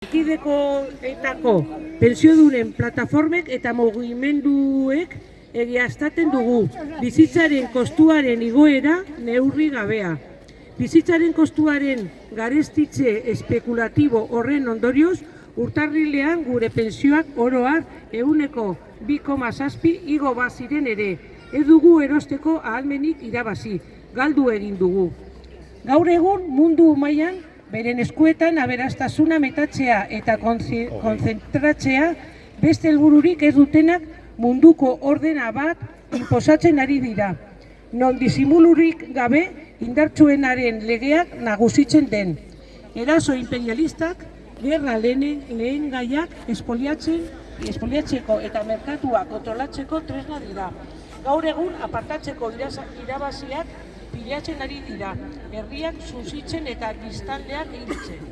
Erkidegoetako pentsiodunen plataformek eta mugimenduek egiaztatzen dugu bizitzaren kostuaren igoera neurri gabea. Bizitzaren kostuaren garestitze espekulatibo horren ondorioz, urtarrilean gure pentsioak oro har 2,7 igo baziren ere, ez dugu erosteko ahalmenik irabazi, galdu egin dugu. Gaur egun mundu mailan beren eskuetan aberastasuna metatzea eta konzentratzea beste helbururik ez dutenak munduko ordena bat inposatzen ari dira, non disimulurik gabe indartsuenaren legeak nagusitzen den. Eraso imperialistak, gerra lehen gaiak espoliatzeko eta merkatua kontrolatzeko tresna dira. Gaur egun apartatzeko irabaziak pilatzen ari dira, herriak suntsitzen eta biztanleak hiltzen.